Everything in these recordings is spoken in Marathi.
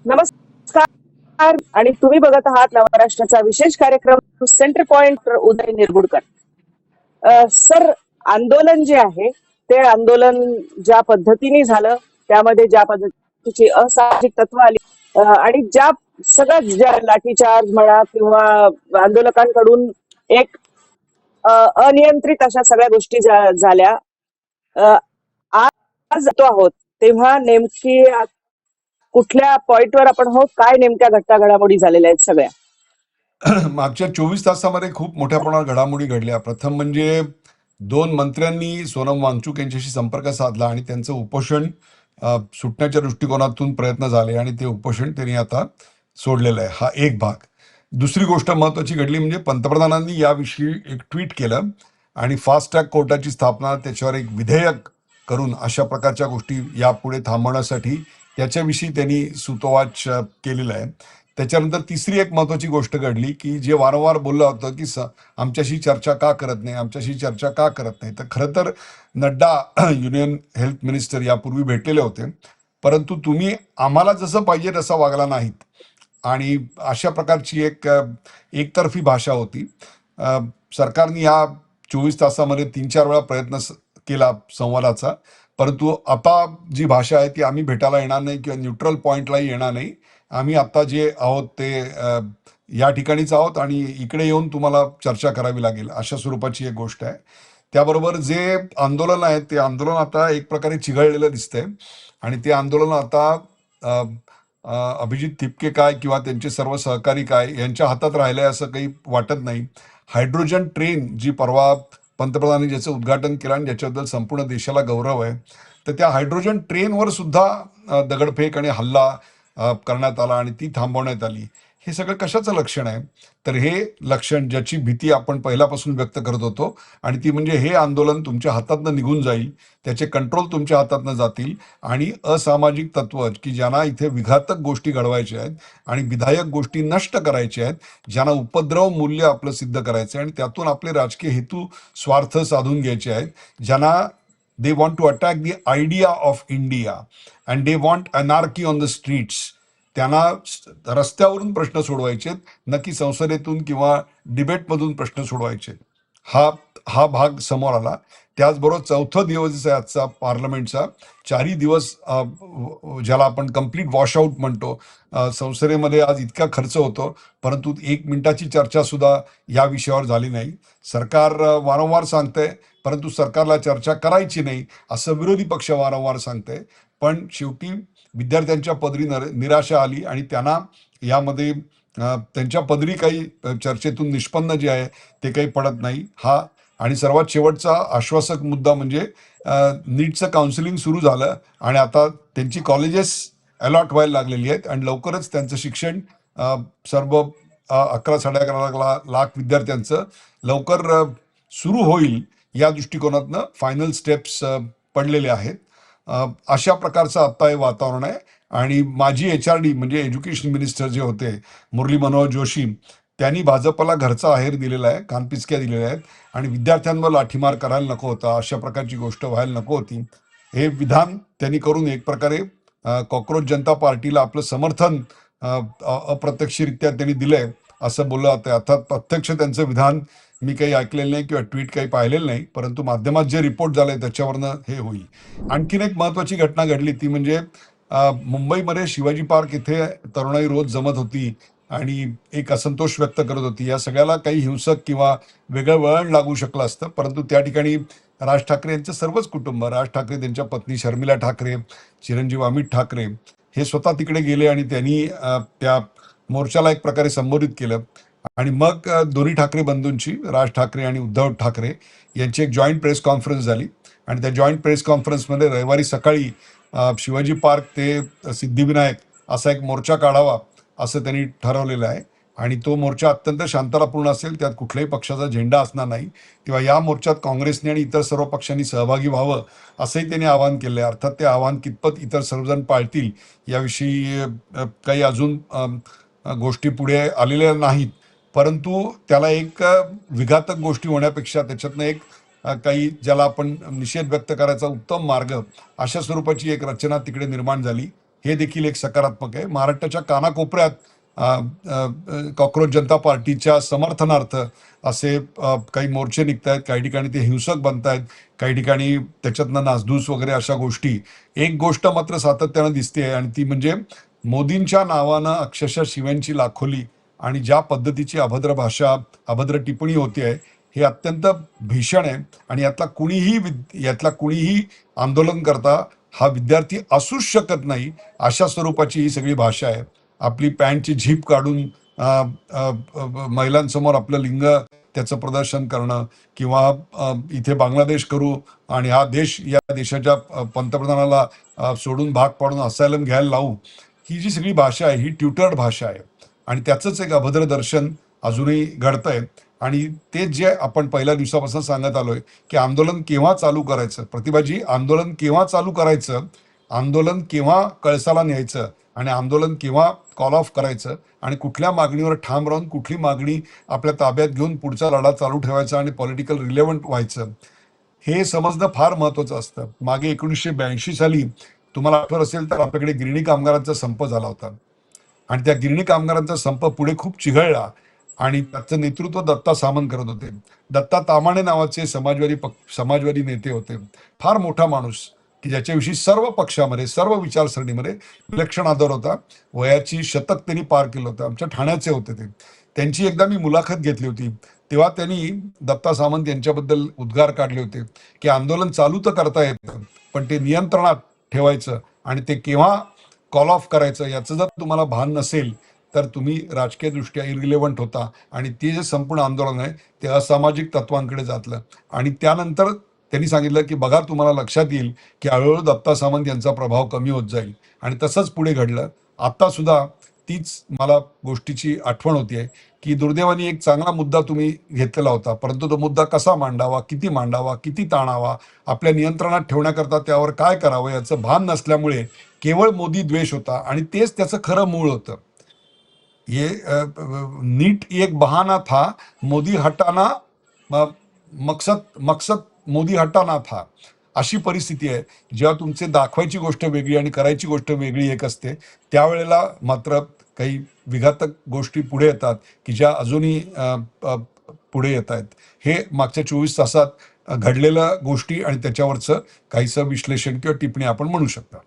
नमस्कार आणि तुम्ही बघत आहात नवराष्ट्राचा विशेष कार्यक्रम centre point Uday Nirgudkar. Sir, आंदोलन जे आहे ते आंदोलन ज्या पद्धतीने झालं त्यामध्ये ज्या पद्धतीची असामाजिक तत्व आली आणि ज्या सगळ्यात ज्या लाठीचार्ज म्हणा किंवा आंदोलकांकडून एक अनियंत्रित अशा सगळ्या गोष्टी झाल्या. अ, आज जातो आहोत तेव्हा नेमकी कुठल्या पॉइंटवर आपण आहोत, काय नेमक्या घटना घडामोडी झालेल्या आहेत सगळ्या? मागच्या 24 तासामध्ये खूप मोठ्या प्रमाणात घडामोडी घडल्या. प्रथम म्हणजे 2 मंत्र्यांनी सोनम वांगचूक यांच्याशी संपर्क साधला आणि त्यांचं उपोषण सुटण्याच्या दृष्टिकोनातून प्रयत्न झाले आणि ते उपोषण त्यांनी आता सोडलेलं आहे. हा एक भाग. दुसरी गोष्ट महत्त्वाची घडली म्हणजे पंतप्रधानांनी याविषयी एक ट्विट केलं आणि फास्ट ट्रॅक कोर्टाची स्थापना, त्याच्यावर एक विधेयक करून अशा प्रकारच्या गोष्टी यापुढे थांबवण्यासाठी त्याच्याविषयी त्यांनी सूतोवाच केलेला आहे. त्याच्यानंतर तिसरी एक महत्त्वाची गोष्ट घडली की जे वारंवार बोललं होतं की आमच्याशी चर्चा का करत नाही, आमच्याशी चर्चा का करत नाही. तर खरं तर नड्डा युनियन हेल्थ मिनिस्टर यापूर्वी भेटलेले होते, परंतु तुम्ही आम्हाला जसं पाहिजे तसं वागला नाहीत आणि अशा प्रकारची एक एकतर्फी भाषा होती. सरकारने या 24 तासामध्ये 3-4 वेळा प्रयत्न केला संवादाचा, परंतु आता जी भाषा आहे ती आम्ही भेटायला येणार नाही किंवा न्यूट्रल पॉईंटलाही येणार नाही. आम्ही आता जे आहोत ते या ठिकाणीच आहोत आणि इकडे येऊन तुम्हाला चर्चा करावी लागेल, अशा स्वरूपाची एक गोष्ट आहे. त्याबरोबर जे आंदोलन आहे ते आंदोलन आता एक प्रकारे चिघळलेलं दिसतंय आणि ते आंदोलन आता अ, अ, अभिजित तिपके काय किंवा त्यांचे सर्व सहकारी काय यांच्या हातात राहिलंय असं काही वाटत नाही. हायड्रोजन ट्रेन जी परवा पंतप्रधानांनी ज्याचं उद्घाटन केलं आणि ज्याच्याबद्दल संपूर्ण देशाला गौरव आहे, तर त्या हायड्रोजन ट्रेनवर सुद्धा दगडफेक आणि हल्ला करण्यात आला आणि ती थांबवण्यात आली. हे सगळं कशाचं लक्षण आहे? तर हे लक्षण ज्याची भीती आपण पहिल्यापासून व्यक्त करत होतो आणि ती म्हणजे हे आंदोलन तुमच्या हातातनं निघून जाईल, त्याचे कंट्रोल तुमच्या हातातनं जातील आणि असामाजिक तत्व की ज्यांना इथे विघातक गोष्टी घडवायच्या आहेत आणि विधायक गोष्टी नष्ट करायच्या आहेत, ज्यांना उपद्रव मूल्य आपलं सिद्ध करायचं आहे आणि त्यातून आपले राजकीय हेतू स्वार्थ साधून घ्यायचे आहेत, ज्यांना they want to attack the idea of India and they want anarchy on the streets. त्यांना रस्त्यावरून प्रश्न सोडवायचे, नक्की संसदेतून किंवा डिबेटमधून प्रश्न सोडवायचे. हा हा भाग समोर आला. त्याचबरोबर चौथा दिवस आहे आजचा पार्लमेंटचा. 4ही दिवस ज्याला आपण कम्प्लीट वॉशआउट म्हणतो. संसदेमध्ये आज इतका खर्च होतो, परंतु 1 मिनिटाची चर्चा सुद्धा या विषयावर झाली नाही. सरकार वारंवार सांगतंय, परंतु सरकारला चर्चा करायची नाही असं विरोधी पक्ष वारंवार सांगतंय. पण शेवटी विद्यार्थ्यांच्या पदरी निराशा आली आणि त्यांना यामध्ये त्यांच्या पदरी काही चर्चेतून निष्पन्न जे आहे ते काही पडत नाही. हा आणि सर्वात शेवटचा आश्वासक मुद्दा म्हणजे नीटचं काउन्सिलिंग सुरू झालं आणि आता त्यांची कॉलेजेस अलॉट व्हायला लागलेली आहेत आणि लवकरच त्यांचं शिक्षण सर्व 11-11.5 लाख विद्यार्थ्यांचं लवकर सुरू होईल या दृष्टिकोनातनं फायनल स्टेप्स पडलेले आहेत. अशा प्रकारचं आत्ता हे वातावरण आहे आणि माझी HRD म्हणजे एज्युकेशन मिनिस्टर जे होते मुरली मनोहर जोशी, त्यांनी भाजपला घरचा आहेर दिलेला आहे, कानपिचक्या दिलेल्या आहेत आणि विद्यार्थ्यांवर लाठीमार करायला नको होता, अशा प्रकारची गोष्ट व्हायला नको होती. हे विधान त्यांनी करून एक प्रकारे कॉक्रोच जनता पार्टीला आपलं समर्थन अप्रत्यक्षरित्या त्यांनी दिलंय असं बोललं जातं. अर्थात प्रत्यक्ष त्यांचं विधान मी काही ऐकलेलं नाही किंवा ट्विट काही पाहिलेलं नाही, परंतु माध्यमात जे रिपोर्ट झाले त्याच्यावरनं हे होईल. आणखीन एक महत्त्वाची घटना घडली ती म्हणजे मुंबईमध्ये शिवाजी पार्क इथे तरुणाई रोज जमत होती आणि एक असंतोष व्यक्त करत होती. या सगळ्याला काही हिंसक किंवा वेगळं वळण लागू शकलं असतं, परंतु त्या ठिकाणी राज ठाकरे यांचं सर्वच कुटुंब, राज ठाकरे, त्यांच्या पत्नी शर्मिला ठाकरे, चिरंजीव अमित ठाकरे हे स्वतः तिकडे गेले आणि त्यांनी त्या मोर्चाला एक प्रकारे संबोधित केलं आणि मग दोन्ही ठाकरे बंधूंची, राज ठाकरे आणि उद्धव ठाकरे यांची एक जॉईंट प्रेस कॉन्फरन्स झाली आणि त्या जॉईंट प्रेस कॉन्फरन्समध्ये रविवारी सकाळी शिवाजी पार्क ते सिद्धिविनायक असा एक मोर्चा काढावा असं त्यांनी ठरवलेलं आहे आणि तो मोर्चा अत्यंत शांततापूर्ण असेल, त्यात कुठल्याही पक्षाचा झेंडा असणार नाही. तेव्हा या मोर्चात काँग्रेसने आणि इतर सर्व पक्षांनी सहभागी व्हावं असंही त्यांनी आवाहन केलं आहे. अर्थात ते आवाहन कितपत इतर सर्वजण पाळतील याविषयी काही अजून गोष्टी पुढे आलेल्या नाहीत, परंतु त्याला एक विघातक गोष्टी होण्यापेक्षा त्याच्यातनं एक काही ज्याला आपण निषेध व्यक्त करायचा उत्तम मार्ग अशा स्वरूपाची एक रचना तिकडे निर्माण झाली हे देखील एक सकारात्मक आहे. महाराष्ट्राच्या कानाकोपऱ्यात कॉक्रोच जनता पार्टीच्या समर्थनार्थ असे काही मोर्चे निघत आहेत, काही ठिकाणी ते हिंसक बनत आहेत, काही ठिकाणी त्याच्यातनं नासधूस वगैरे अशा गोष्टी. एक गोष्ट मात्र सातत्यानं दिसते आणि ती म्हणजे मोदींच्या नावानं अक्षरशः शिव्यांची लाखोली आणि ज्या पद्धतीची अभद्र भाषा, अभद्र टिप्पणी होते आहे, हे अत्यंत भीषण आहे. आणि यातला कुणीही आंदोलनकर्ता हा विद्यार्थी असूच शकत नाही, अशा स्वरूपाची ही सगळी भाषा आहे. आपली पॅन्टची झीप काढून महिलांसमोर आपलं लिंग त्याचं प्रदर्शन करणं, किंवा इथे बांगलादेश करू आणि हा देश, या देशाच्या पंतप्रधानाला सोडून भाग पाडून असायलम घ्यायला लावू, ही जी सगळी भाषा आहे ही ट्युटर्ड भाषा आहे. आणि त्याचंच एक अभद्र दर्शन अजूनही घडतंय. आणि ते जे आपण पहिल्या दिवसापासून सांगत आलोय की आंदोलन केव्हा चालू करायचं, प्रतिभाजी, आंदोलन केव्हा चालू करायचं, आंदोलन केव्हा कळसाला न्यायचं, आणि आंदोलन केव्हा कॉल ऑफ करायचं, आणि कुठल्या मागणीवर ठाम राहून कुठली मागणी आपल्या ताब्यात घेऊन पुढचा लढा चालू ठेवायचा आणि पॉलिटिकल रिलेव्हंट व्हायचं, हे समजणं फार महत्वाचं असतं. मागे 1982 साली तुम्हाला आठवत असेल तर आपल्याकडे गिरणी कामगारांचा संप झाला होता, आणि त्या गिरणी कामगारांचा संप पुढे खूप चिघळला, आणि त्याचं नेतृत्व दत्ता सामंत करत होते. दत्ता तामाणे नावाचे समाजवादी नेते होते. फार मोठा माणूस की ज्याच्याविषयी सर्व पक्षामध्ये, सर्व विचारसरणीमध्ये विलक्षण आदर होता. वयाची शतक त्यांनी पार केलं होतं. आमच्या ठाण्याचे होते ते. त्यांची एकदा मी मुलाखत घेतली होती, तेव्हा त्यांनी दत्ता सामंत यांच्याबद्दल उद्गार काढले होते की आंदोलन चालू तर करता येतं, पण ते नियंत्रणात ठेवायचं आणि ते केव्हा कॉल ऑफ करायचं याचं जर तुम्हाला भान नसेल तर तुम्ही राजकीयदृष्ट्या इरिलेव्हंट होता. आणि ते जे संपूर्ण आंदोलन आहे ते असामाजिक तत्वांकडे जातलं. आणि त्यानंतर त्यांनी सांगितलं की बघा, तुम्हाला लक्षात येईल की हळूहळू दत्ता सामंत यांचा प्रभाव कमी होत जाईल. आणि तसंच पुढे घडलं. आता सुद्धा तीच मला गोष्टीची आठवण होतीये की दुर्दैवाने एक चांगला मुद्दा तुम्ही घेतलेला होता, परंतु तो मुद्दा कसा मांडावा, किती ताणावा, आपल्या नियंत्रणात ठेवण्याकरता त्यावर काय करावं याचं भान नसल्यामुळे केवळ मोदी द्वेष होता. आणि तेच त्याचं खरं मूळ होतं. ये नीट एक बहाना था, मोदी हटाना, मकसद मकसद मोदी हटाना था. अशी परिस्थिती आहे. जेव्हा तुमचे दाखवायची गोष्ट वेगळी आणि करायची गोष्ट वेगळी एक असते, त्यावेळेला मात्र काही विघातक गोष्टी पुढे येतात की ज्या अजूनही पुढे येत आहेत. हे मागच्या 24 तासात घडलेल्या गोष्टी आणि त्याच्यावरचं काहीसं विश्लेषण किंवा टिप्पणी आपण म्हणू शकता.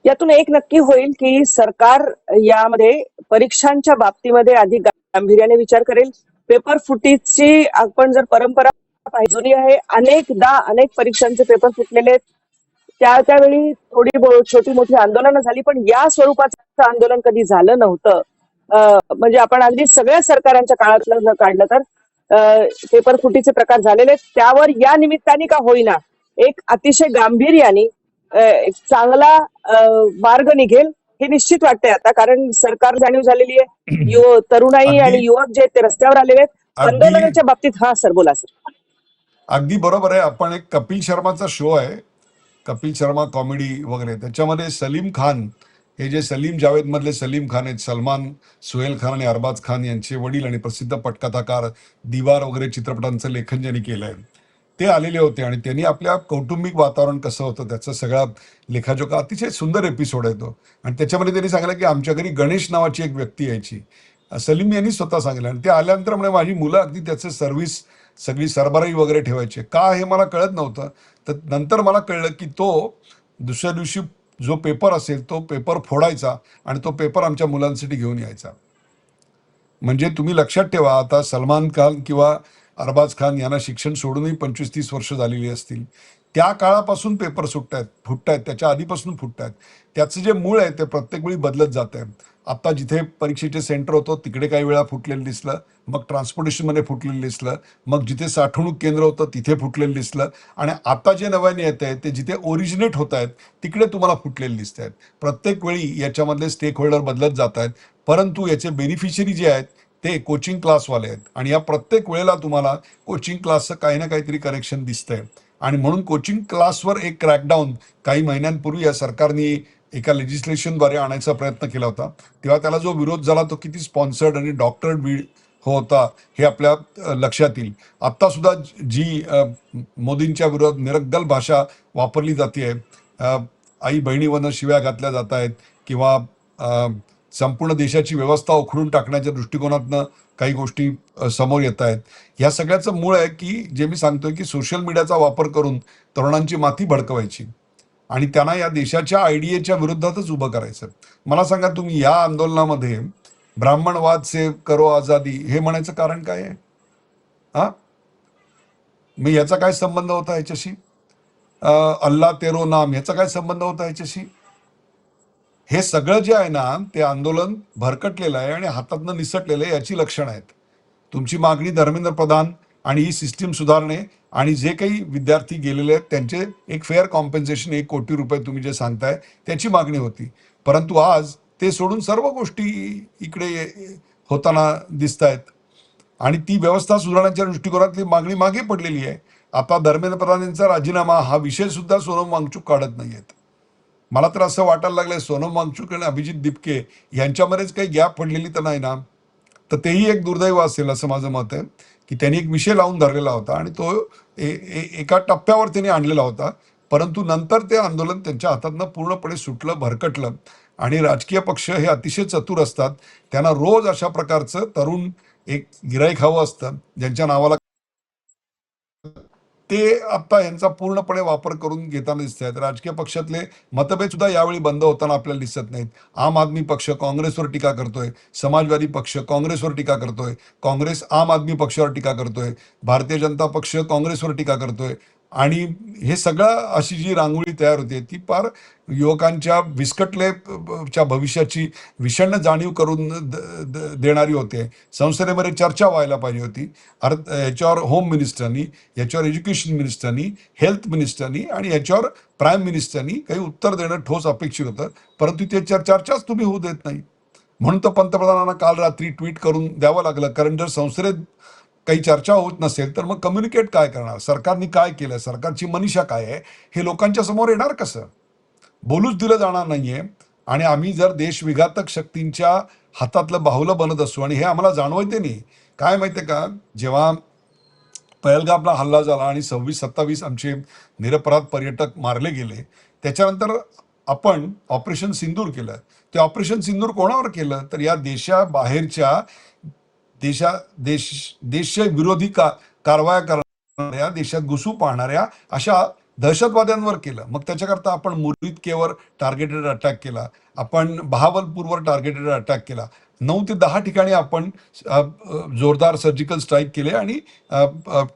यातून एक नक्की होईल की सरकार यामध्ये परीक्षांच्या बाबतीमध्ये अधिक गांभीर्याने विचार करेल. पेपर फुटीची आपण जर परंपरा जुनी आहे, अनेक परीक्षांचे पेपर फुटलेले आहेत. त्यावेळी छोटी मोठी आंदोलनं झाली, पण या स्वरूपाचं आंदोलन कधी झालं नव्हतं. म्हणजे आपण अगदी सगळ्या सरकारांच्या काळातलं जर काढलं तर पेपर फुटीचे प्रकार झालेले आहेत. त्यावर या निमित्ताने का होईना एक अतिशय गांभीर्याने एक चांगला मार्ग निघेल हे निश्चित वाटतंय आता, कारण सरकार जाणीव झालेली आहे. तरुणाई आणि अगदी युवक जे ते रस्त्यावर आलेले आहेत अगदी आंदोलनाच्या बाबतीत. हा सर, बोला सर. अगदी बरोबर आहे. आपण एक कपिल शर्माचा शो आहे, कपिल शर्मा कॉमेडी वगैरे, त्याच्यामध्ये सलीम खान, हे जे सलीम जावेद मधले सलीम खान आहेत, सलमान, सुहेल खान आणि अरबाज खान यांचे वडील आणि प्रसिद्ध पटकथाकार, दीवार वगैरे चित्रपटांचं लेखन ज्यांनी केलंय, ते आलेले होते. आणि त्यांनी आपल्या कौटुंबिक वातावरण कसं होतं त्याचा सगळा लेखाजोखा, अतिशय सुंदर एपिसोड आहे तो. आणि त्याच्यामध्ये त्यांनी सांगितलं की आमच्या घरी गणेश नावाची एक व्यक्ती यायची. सलीम यांनी स्वतः सांगितलं. आणि ते आल्यानंतर म्हणे माझी मुलं अगदी त्याचं सर्व्हिस, सगळी सरबराई वगैरे ठेवायचे. का हे मला कळत नव्हतं. तर नंतर मला कळलं की तो दुसऱ्या दिवशी जो पेपर असेल तो पेपर फोडायचा आणि तो पेपर आमच्या मुलांसाठी घेऊन यायचा. म्हणजे तुम्ही लक्षात ठेवा, आता सलमान खान किंवा अरबाज खान यांना शिक्षण सोडूनही 25-30 वर्ष झालेली असतील. त्या काळापासून पेपर फुटतायत, त्याच्या आधीपासून फुटतायत. त्याचं जे मूळ आहे ते प्रत्येक वेळी बदलत जात आहे. आता जिथे परीक्षेचे सेंटर होतं तिकडे काही वेळा फुटलेलं दिसलं, मग ट्रान्सपोर्टेशनमध्ये फुटलेलं दिसलं, मग जिथे साठवणूक केंद्र होतं तिथे फुटलेलं दिसलं, आणि आता जे नव्याने येत आहे ते जिथे ओरिजिनेट होत आहेत तिकडे तुम्हाला फुटलेले दिसत आहेत. प्रत्येक वेळी याच्यामधले स्टेक होल्डर बदलत जात आहेत, परंतु याचे बेनिफिशियरी जे आहेत ते कोचिंग क्लासवाले आहेत. आणि या प्रत्येक वेळेला तुम्हाला कोचिंग क्लासचं काही ना काहीतरी कनेक्शन दिसतंय. आणि म्हणून कोचिंग क्लासवर एक क्रॅकडाऊन काही महिन्यांपूर्वी या सरकारने एका लेजिस्लेशनद्वारे आणायचा प्रयत्न केला होता. तेव्हा त्याला जो विरोध झाला तो किती स्पॉन्सर्ड आणि डॉक्टर्ड होता हे आपल्या लक्षात येईल. आत्ता सुद्धा जी मोदींच्या विरोधात निरगल भाषा वापरली जाते, आई बहिणीवरनं शिव्या घातल्या जात आहेत किंवा अ, संपूर्ण देशाची व्यवस्था उखडून टाकण्याच्या दृष्टिकोनातनं काही गोष्टी समोर येत आहेत. ह्या सगळ्याचं मूळ आहे की जे मी सांगतोय की सोशल मीडियाचा वापर करून तरुणांची माथी भडकवायची आणि त्यांना या देशाच्या आयडीएच्या विरोधातच उभं करायचं. मला सांगा, तुम्ही या आंदोलनामध्ये ब्राह्मणवाद से करो आजादी हे म्हणायचं कारण काय आहे? हा, मग याचा काय संबंध होता ह्याच्याशी? अल्ला तेरो नाम याचा काय संबंध होता ह्याच्याशी? हे सगळं जे आहे ना, ते आंदोलन भरकटलेलं आहे आणि हातातनं निसटलेलं आहे, याची लक्षणं आहेत. तुमची मागणी धर्मेंद्र प्रधान आणि ही सिस्टीम सुधारणे आणि जे काही विद्यार्थी गेलेले आहेत त्यांचे एक फेअर कॉम्पेन्सेशन, 1 कोटी रुपये तुम्ही जे सांगताय त्याची मागणी होती. परंतु आज ते सोडून सर्व गोष्टी इकडे होताना दिसत आहेत आणि ती व्यवस्था सुधारण्याच्या दृष्टिकोनातली मागणी मागे पडलेली आहे. आता धर्मेंद्र प्रधान यांचा राजीनामा हा विषय सुद्धा सोनम वांगचूक काढत नाहीयेत. मला तर असं वाटायला लागलंय सोनम वांगचूक आणि अभिजित दिपके यांच्यामध्येच काही गॅप पडलेली तर नाही ना. तर तेही एक दुर्दैव असेल असं माझं मत आहे की त्यांनी एक विषय लावून धरलेला होता आणि तो एका टप्प्यावर त्यांनी आणलेला होता, परंतु नंतर ते आंदोलन त्यांच्या हातातनं पूर्णपणे सुटलं, भरकटलं. आणि राजकीय पक्ष हे अतिशय चतुर असतात. त्यांना रोज अशा प्रकारचं तरुण एक गिराईक हवं असतं ज्यांच्या नावाला ते आता यांचा पूर्णपणे वापर करून घेताना दिसत आहेत. राजकीय पक्षातले मतभेद सुद्धा यावेळी बंद होताना आपल्याला दिसत नाहीत. आम आदमी पक्ष काँग्रेसवर टीका करतोय, समाजवादी पक्ष काँग्रेसवर टीका करतोय, काँग्रेस आम आदमी पक्षावर टीका करतोय, भारतीय जनता पक्ष काँग्रेसवर टीका करतोय आणि हे सगळं अशी जी रांगोळी तयार होते ती फार युवकांच्या च्या भविष्याची विषण्ण जाणीव करून देणारी होते. संसदेमध्ये चर्चा व्हायला पाहिजे होती. याच्यावर होम मिनिस्टरनी, याच्यावर एज्युकेशन मिनिस्टरनी, हेल्थ मिनिस्टरनी आणि याच्यावर प्राईम मिनिस्टरनी काही उत्तर देणं ठोस अपेक्षित होतं, परंतु ते चर्चाच तुम्ही होऊ देत नाही. म्हणून तर पंतप्रधानांना काल रात्री ट्विट करून द्यावं लागलं, कारण जर संसदेत काही चर्चा होत नसेल तर मग कम्युनिकेट काय करणार? सरकारने काय केलं, सरकारची मनीषा काय आहे, हे लोकांच्या समोर येणार कसं? बोलूच दिलं जाणार नाहीये. आणि आम्ही जर देशविघातक शक्तींच्या हातातलं बाहुलं बनत असू आणि हे आम्हाला जाणवते नाही. काय माहितीये का, जेव्हा पहलगामला हल्ला झाला आणि 26-27 आमचे निरपराध पर्यटक मारले गेले, त्याच्यानंतर आपण ऑपरेशन सिंदूर केलं. ते ऑपरेशन सिंदूर कोणावर केलं? तर या देशाबाहेरच्या देश विरोधी कारवाया करणाऱ्या, देशात घुसू पाहणाऱ्या अशा दहशतवाद्यांवर केलं. मग त्याच्याकरता आपण मुरिदकेवर टार्गेटेड अटॅक केला, आपण बहावलपूरवर टार्गेटेड अटॅक केला, 9 ते 10 ठिकाणी आपण जोरदार सर्जिकल स्ट्राईक केले आणि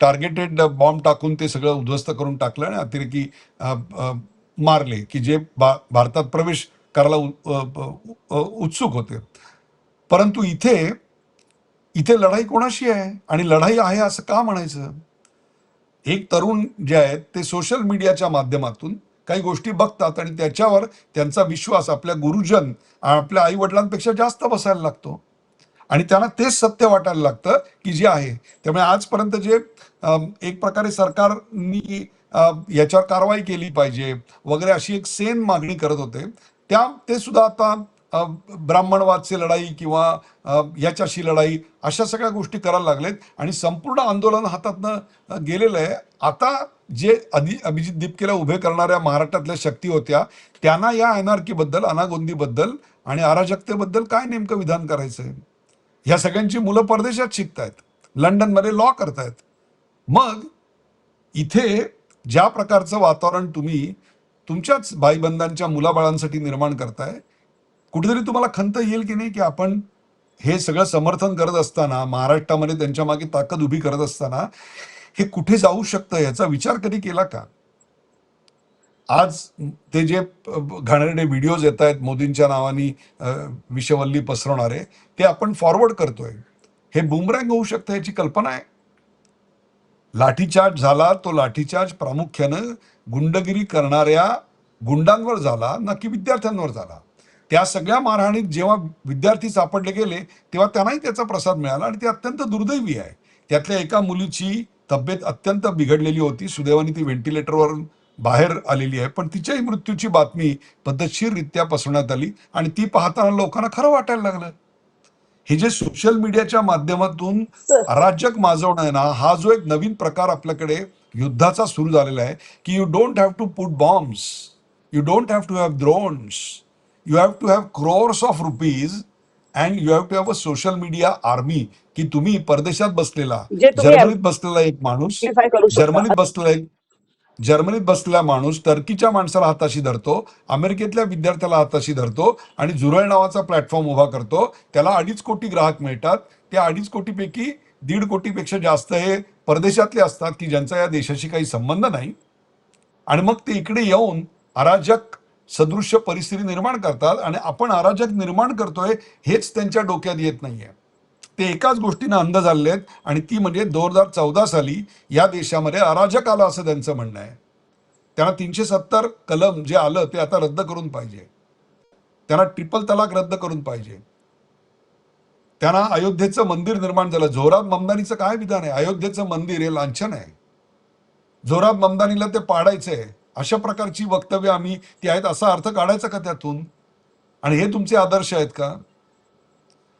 टार्गेटेड बॉम्ब टाकून ते सगळं उद्ध्वस्त करून टाकलं आणि अतिरेकी मारले की जे भारतात प्रवेश करायला उत्सुक होते. परंतु इथे लढाई कोणाशी आहे आणि लढाई आहे असं का म्हणायचं? एक तरुण जे आहेत ते सोशल मीडियाच्या माध्यमातून काही गोष्टी बघतात आणि त्याच्यावर त्यांचा विश्वास आपल्या गुरुजन, आपल्या आई वडिलांपेक्षा जास्त बसायला लागतो आणि त्यांना तेच सत्य वाटायला लागतं की जे आहे. त्यामुळे आजपर्यंत जे एक प्रकारे सरकारनी याच्यावर कारवाई केली पाहिजे वगैरे अशी एक सेन मागणी करत होते, ते सुद्धा आता ब्राह्मणवादची लढाई किंवा याच्याशी लढाई अशा सगळ्या गोष्टी करायला लागलेत आणि संपूर्ण आंदोलन हातातनं गेलेलं आहे. आता जे अभिजित दिपकेला उभे करणाऱ्या महाराष्ट्रातल्या शक्ती होत्या त्यांना या अनार्कीबद्दल, अनागोंदीबद्दल आणि अराजकतेबद्दल काय नेमकं विधान करायचं आहे? ह्या सगळ्यांची मुलं परदेशात शिकतायत, लंडनमध्ये लॉ करतायत. मग इथे ज्या प्रकारचं वातावरण तुम्ही तुमच्याच भाईबंधांच्या मुलाबाळांसाठी निर्माण करताय, कुठेतरी तुम्हाला खंत येईल की नाही की आपण हे सगळं समर्थन करत असताना, महाराष्ट्रामध्ये त्यांच्या मागे ताकद उभी करत असताना हे कुठे जाऊ शकतं याचा विचार कधी केला का? आज ते जे घाणेरडे व्हिडिओज येत आहेत मोदींच्या नावाने विषवल्ली पसरवणारे, ते आपण फॉरवर्ड करतोय. हे बुमरँग होऊ शकतं याची कल्पना आहे? लाठीचार्ज झाला, तो लाठीचार्ज प्रामुख्यानं गुंडगिरी करणाऱ्या गुंडांवर झाला, ना की विद्यार्थ्यांवर झाला. त्या सगळ्या मारहाणीत जेव्हा विद्यार्थी सापडले गेले तेव्हा त्यांनाही त्याचा प्रसाद मिळाला आणि ते अत्यंत दुर्दैवी आहे. त्यातल्या एका मुलीची तब्येत अत्यंत बिघडलेली होती, सुदैवाने ती व्हेंटिलेटरवर बाहेर आलेली आहे, पण तिच्याही मृत्यूची बातमी पद्धतशीररित्या पसरवण्यात आली आणि ती पाहताना लोकांना खरं वाटायला लागलं. हे जे सोशल मीडियाच्या माध्यमातून सर अराजक माजवणं आहे ना, हा जो एक नवीन प्रकार आपल्याकडे युद्धाचा सुरू झालेला आहे की you don't have to put bombs, You don't have to have drones. You have to have crores of rupees and you have to have a social media army. की तुम्ही परदेशात बसलेला, जे तुम्ही जर्मनीत बसलेला एक माणूस, अम्प्लिफाय करू जर्मनीत शकता. बसलेला एक जर्मनीत बसलेला माणूस टर्कीच्या माणसाला हाताशी धरतो, अमेरिकेतल्या विद्यार्थ्याला हाताशी धरतो आणि झुरळ नावाचा प्लॅटफॉर्म उभा करतो. त्याला 2.5 कोटी ग्राहक मिळतात. त्या 2.5 कोटीपैकी 1.5 कोटीपेक्षा जास्त हे परदेशातले असतात की ज्यांचा या देशाशी काही संबंध नाही. आणि मग ते इकडे येऊन अराजक सदृश्य परिस्थिती निर्माण करतात आणि आपण अराजक निर्माण करतोय हेच त्यांच्या डोक्यात येत नाहीये. ते एकाच गोष्टीनं अंध झालेले आहेत आणि ती म्हणजे 2014 साली या देशामध्ये अराजक आलं असं त्यांचं म्हणणं आहे. त्यांना 370 कलम जे आलं ते आता रद्द करून पाहिजे. त्यांना ट्रिपल तलाक रद्द करून पाहिजे. त्यांना अयोध्येचं मंदिर निर्माण झालं. जोहराब ममदानीचं काय विधान आहे? अयोध्येचं मंदिर हे लांछन आहे, जोहराब ममदानीला ते पाडायचंय. अशा प्रकारची वक्तव्य आम्ही ती आहेत असा अर्थ काढायचा का त्यातून? आणि हे तुमचे आदर्श आहेत का?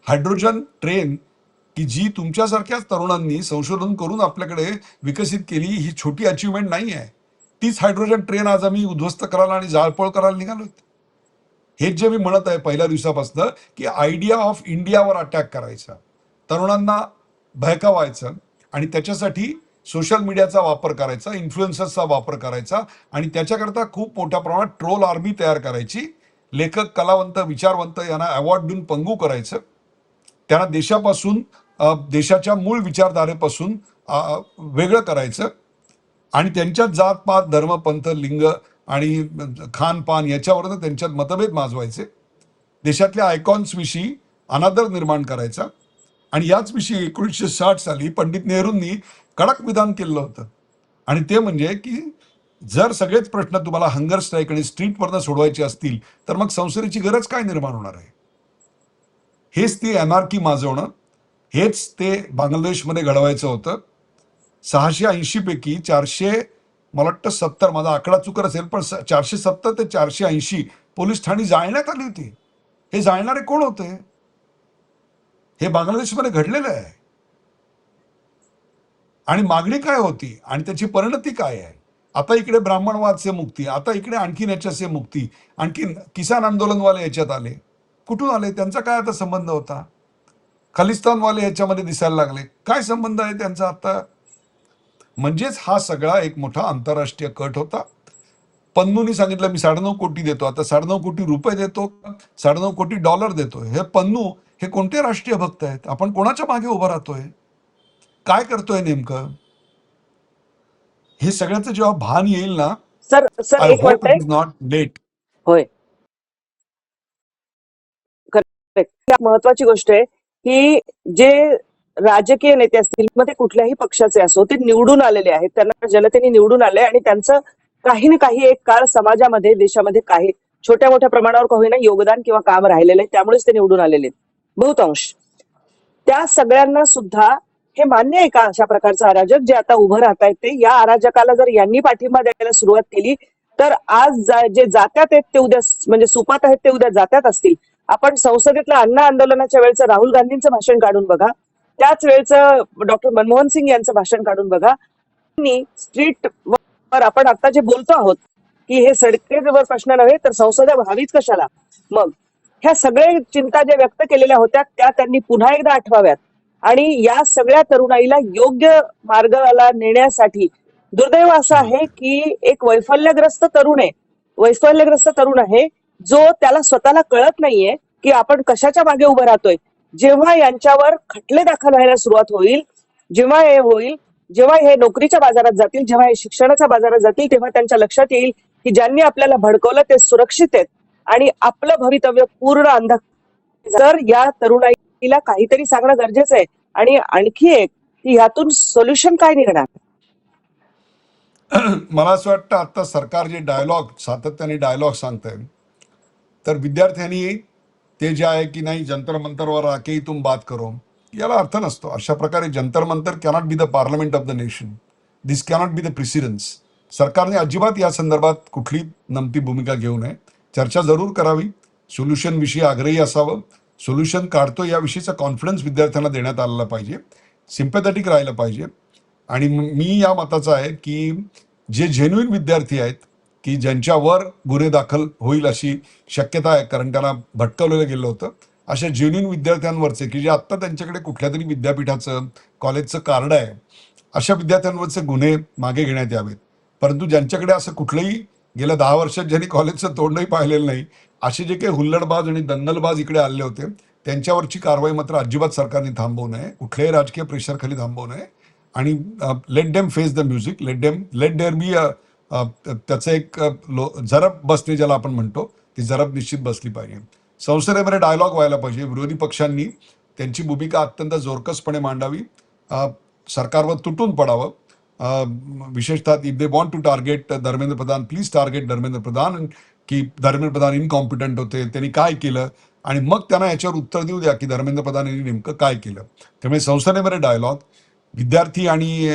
हायड्रोजन ट्रेन की जी तुमच्यासारख्याच तरुणांनी संशोधन करून आपल्याकडे विकसित केली, ही छोटी अचिव्हमेंट नाही आहे. तीच हायड्रोजन ट्रेन आज आम्ही उद्ध्वस्त करायला आणि जाळपोळ करायला निघालोय. हेच जे मी म्हणत आहे पहिल्या दिवसापासून की आयडिया ऑफ इंडियावर अटॅक करायचा, तरुणांना भयकावायचं आणि त्याच्यासाठी सोशल मीडियाचा वापर करायचा, इन्फ्लुएन्सर्सचा वापर करायचा आणि त्याच्याकरता खूप मोठ्या प्रमाणात ट्रोल आर्मी तयार करायची. लेखक, कलावंत, विचारवंत यांना अवॉर्ड देऊन पंगू करायचं. त्यांना देशापासून, देशाच्या मूळ विचारधारेपासून वेगळं करायचं आणि त्यांच्यात जात पात, धर्म, पंथ, लिंग आणि खानपान याच्यावरनं त्यांच्यात मतभेद माजवायचे. देशातल्या आयकॉन्स विषयी अनादर निर्माण करायचा. आणि याच विषयी 1960 साली पंडित नेहरूंनी कडक विधान केलं होतं आणि ते म्हणजे की जर सगळेच प्रश्न तुम्हाला हंगर स्ट्राईक आणि स्ट्रीटवरनं सोडवायचे असतील तर मग संसदेची गरज काय निर्माण होणार आहे? हेच ते अनार्की माजवणं, हेच ते बांगलादेशमध्ये घडवायचं होतं. 680 पैकी 400, मला वाटतं 70, माझा आकडा चुकत असेल पण 470 ते 480 पोलीस ठाणी जाळण्यात आली होती. हे जाळणारे कोण होते? हे बांगलादेशमध्ये घडलेलं आहे. आणि मागणी काय होती आणि त्याची परिणती काय आहे? आता इकडे ब्राह्मणवादचे मुक्ती, आता इकडे आणखीन याच्याचे मुक्ती, आणखीन किसान आंदोलनवाले याच्यात आले. कुठून आले? त्यांचा काय आता संबंध होता? खलिस्तानवाले याच्यामध्ये दिसायला लागले. काय संबंध आहे त्यांचा आता? म्हणजेच हा सगळा एक मोठा आंतरराष्ट्रीय कट होता. पन्नूनी सांगितलं मी 9.5 कोटी देतो. आता 9.5 कोटी रुपये देतो, 9.5 कोटी डॉलर देतो. हे पन्नू हे कोणते राष्ट्रीय भक्त आहेत? आपण कोणाच्या मागे उभा राहतोय? काय करतोय नेमकं? हे सगळ्याचं जेव्हा भान येईल ना, सर सर आय एक होप इट वाटतंय. Is not let. होय, करेक्ट. महत्वाची गोष्ट आहे की जे राजकीय नेते असतील, मग ते कुठल्याही पक्षाचे असो, ते निवडून आलेले आहेत. त्यांना जनतेने निवडून आले आणि त्यांचं काही ना काही एक काळ समाजामध्ये, देशामध्ये काही छोट्या मोठ्या प्रमाणावर का होईना योगदान किंवा काम राहिलेलं आहे. त्यामुळेच ते निवडून आलेले आहेत बहुतांश. त्या सगळ्यांना सुद्धा हे मान्य आहे का अशा प्रकारचं अराजक जे आता उभं राहत आहेत ते? या अराजकाला जर यांनी पाठिंबा द्यायला सुरुवात केली तर आज जे जात्यात आहेत ते उद्या, म्हणजे सुपात आहेत ते उद्या जात्यात असतील. आपण संसदेतलं अण्णा आंदोलनाच्या वेळचं राहुल गांधींचं भाषण काढून बघा, त्याच वेळचं डॉक्टर मनमोहन सिंग यांचं भाषण काढून बघा. स्ट्रीट वर आपण आता जे बोलतो आहोत की हे सडकेवर प्रश्न नव्हे तर संसद व्हावीच कशाला, मग ह्या सगळे चिंता ज्या व्यक्त केलेल्या होत्या त्या त्यांनी पुन्हा एकदा आठवाव्यात आणि या सगळ्या तरुणाईला योग्य मार्गाला नेण्यासाठी. दुर्दैव असं आहे की एक वैफल्यग्रस्त तरुण आहे जो त्याला स्वतःला कळत नाहीये की आपण कशाच्या मागे उभं राहतोय. जेव्हा यांच्यावर खटले दाखल व्हायला सुरुवात होईल, जेव्हा हे नोकरीच्या बाजारात जातील, जेव्हा हे शिक्षणाच्या बाजारात जातील, तेव्हा त्यांच्या लक्षात येईल की ज्यांनी आपल्याला भडकवलं ते सुरक्षित आहेत आणि आपलं भवितव्य पूर्ण अंधकार. तर या तरुणाईला काहीतरी सांगणं गरजेचं आहे. आणि आणखी एक की ह्यातून सोल्युशन काय निघणार? मला असं वाटतं आता सरकार जे सातत्याने डायलॉग सांगतंय, तर विद्यार्थ्यांनी ते जे आहे की नाही जंतर मंतरवर आके तुम बात करो, याला अर्थ नसतो. अशा प्रकारे Jantar Mantar cannot be the parliament of the nation. This cannot be the precedence. सरकारने अजिबात या संदर्भात कुठली नमती भूमिका घेऊ नये. चर्चा जरूर करावी, सोल्युशन विषयी आग्रही असावं. सोल्युशन काढतो याविषयीचा कॉन्फिडन्स विद्यार्थ्यांना देण्यात आलेला पाहिजे, सिम्पॅथेटिक राहिलं पाहिजे. आणि मी या मताचा आहे की जे जेन्युइन विद्यार्थी आहेत की ज्यांच्यावर गुन्हे दाखल होईल अशी शक्यता आहे, कारण त्यांना भटकवलेलं गेलं होतं, अशा जेन्युइन विद्यार्थ्यांवरचे की जे आत्ता त्यांच्याकडे कुठल्या तरी विद्यापीठाचं कॉलेजचं कार्ड आहे, अशा विद्यार्थ्यांवरचे गुन्हे मागे घेण्यात यावेत. परंतु ज्यांच्याकडे असं कुठलंही गेल्या 10 वर्षात ज्यांनी कॉलेजचं तोंडही पाहिलेलं नाही, असे जे काही हुल्लडबाज आणि दंगलबाज इकडे आले होते, त्यांच्यावरची कारवाई मात्र अजिबात सरकारने थांबवू नये, कुठल्याही राजकीय प्रेशरखाली थांबवू नये. आणि let them face the music, let there be त्याचं एक जरब बसणे ज्याला आपण म्हणतो, ती जरब निश्चित बसली पाहिजे. संसदेमध्ये डायलॉग व्हायला पाहिजे. विरोधी पक्षांनी त्यांची भूमिका अत्यंत जोरकसपणे मांडावी, सरकारवर तुटून पडावं. विशेषतः if they want to target Dharmendra Pradhan, please target Dharmendra Pradhan, की धर्मेंद्र प्रधान इनकॉम्पिटंट होते, त्यांनी काय केलं, आणि मग त्यांना याच्यावर उत्तर देऊ द्या की धर्मेंद्र प्रधान यांनी नेमकं काय केलं. त्यामुळे संसदेमध्ये डायलॉग, विद्यार्थी आणि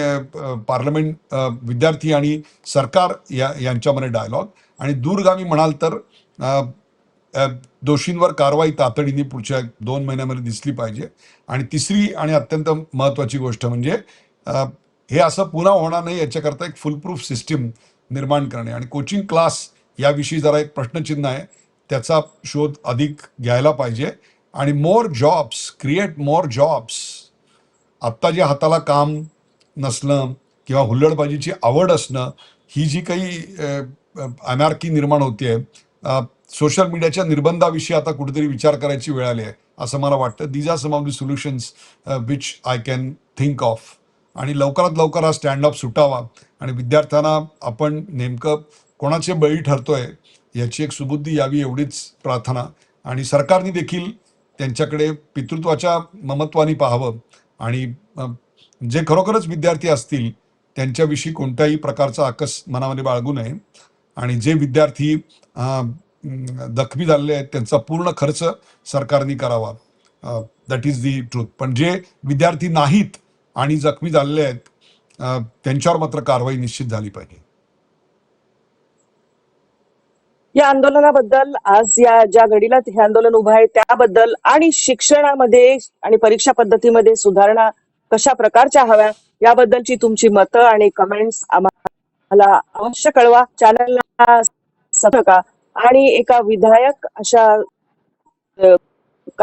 पार्लमेंट, विद्यार्थी आणि सरकार यांच्यामध्ये डायलॉग, आणि दूरगामी म्हणाल तर दोषींवर कारवाई तातडीने पुढच्या 2 महिन्यामध्ये दिसली पाहिजे. आणि तिसरी आणि अत्यंत महत्त्वाची गोष्ट म्हणजे हे असं पुन्हा होणार नाही याच्याकरता एक फुलप्रूफ सिस्टीम निर्माण करणे. आणि कोचिंग क्लास याविषयी जरा एक प्रश्नचिन्ह आहे, त्याचा शोध अधिक घ्यायला पाहिजे. आणि more jobs, create more jobs. आत्ता जे हाताला काम नसणं किंवा हुल्लडबाजीची आवड असणं, ही जी काही अनार्की निर्माण होते, सोशल मीडियाच्या निर्बंधाविषयी आता कुठेतरी विचार करायची वेळ आली आहे असं मला वाटतं. These are some of the solutions which I can think of. आणि लवकरात लवकर हा स्टँड अप सुटावा आणि विद्यार्थ्यांना आपण नेमकं कोणाचे बळी ठरतोय याची एक सुबुद्धी यावी, एवढीच प्रार्थना. आणि सरकारने देखील त्यांच्याकडे पितृत्वाच्या ममत्वाने पाहावं, आणि जे खरोखरच विद्यार्थी असतील त्यांच्याविषयी कोणत्याही प्रकारचा आकस मनामध्ये बाळगू नये. आणि जे विद्यार्थी जखमी झालेले आहेत त्यांचा पूर्ण खर्च सरकारने करावा. That is the truth. पण जे विद्यार्थी नाहीत आणि जखमी झालेले आहेत त्यांच्यावर मात्र कारवाई निश्चित झाली पाहिजे. या आंदोलनाबद्दल, आज या ज्या घडीला हे आंदोलन उभं आहे त्याबद्दल, आणि शिक्षणामध्ये आणि परीक्षा पद्धतीमध्ये सुधारणा कशा प्रकारच्या हव्या याबद्दलची तुमची मतं आणि कमेंट्स आम्हाला अवश्य कळवा. चॅनलला सबस्क्राइब करा आणि एका विधायक अशा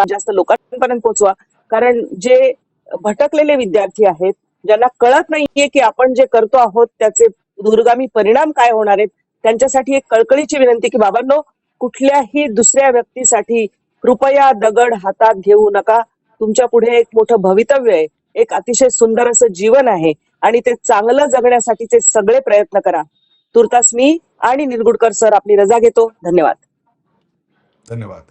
जास्त लोकांपर्यंत पोहोचवा. कारण जे भटकलेले विद्यार्थी आहेत, ज्यांना कळत नाहीये की आपण जे करतो आहोत त्याचे दूरगामी परिणाम काय होणार आहेत, त्यांच्यासाठी एक कळकळीची विनंती की बाबांनो, कुठल्याही दुसऱ्या व्यक्तीसाठी कृपया दगड हातात घेऊ नका. तुमच्या पुढे एक मोठं भवितव्य आहे, एक अतिशय सुंदर असं जीवन आहे, आणि ते चांगलं जगण्यासाठीचे सगळे प्रयत्न करा. तुर्तास मी आणि निरगुडकर सर आपली रजा घेतो. धन्यवाद. धन्यवाद.